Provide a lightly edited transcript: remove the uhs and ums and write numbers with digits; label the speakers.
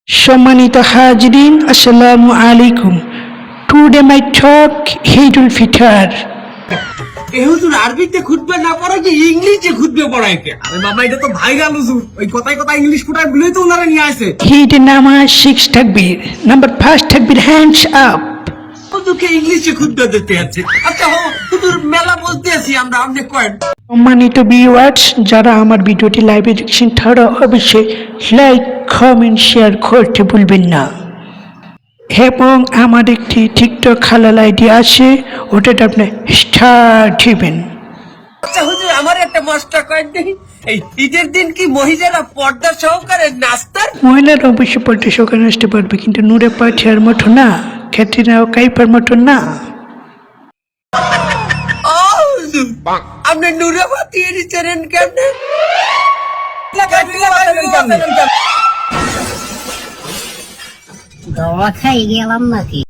Speaker 1: সম্মানিত হাজরিন, আসসালামু আলাইকুম। টুডে মাই টক ঈদুল ফিতর।
Speaker 2: এ হুজুর আরবিতে খুতবা না পড়া কি ইংলিশে খুতবে পড়ায় কে? আরে বাবা এটা তো ভাইরাল হুজুর, ওই কথায় কথায় ইংলিশ ফুটায় বলেই তো ওনারা নিয়ে আসে।
Speaker 1: ঈদের নামাজ 6 তাকবীর। নাম্বার 1 তাকবীর, হ্যান্ডস আপ।
Speaker 2: হুজুরকে ইংলিশে খুতবা দিতে আছে। আচ্ছা হুজুর মেলা বলতে আছি আমরা, আপনি কয়েন।
Speaker 1: সম্মানিত ভিউয়ার্স, যারা আমার ভিডিওটি লাইভে দেখছেন তারা অবশ্যই লাইক, কমেন্ট, শেয়ার করতে ভুলবেন না। এবং আমার একটি টিকটক হালাল আইডি আছে, ওটাতে আপনি স্টার দিবেন।
Speaker 2: আচ্ছা হুজুর আমার একটা মাস্টার কয়েন দেখি, এই ঈদের দিন কি মহিলারা পর্দা সহকারে নাস্তার?
Speaker 1: মহিলারা অবশ্যই পল্টে সকালে আসতে পারবে, কিন্তু নূরে পাঠিয়ার মতো না, ক্যাটরিনা ও কাইফার মতো না।
Speaker 2: ও হুজুর আপনি নুরাবাতি এনেছেন কেমনে?
Speaker 3: দোয়া খাই গেলাম নাকি?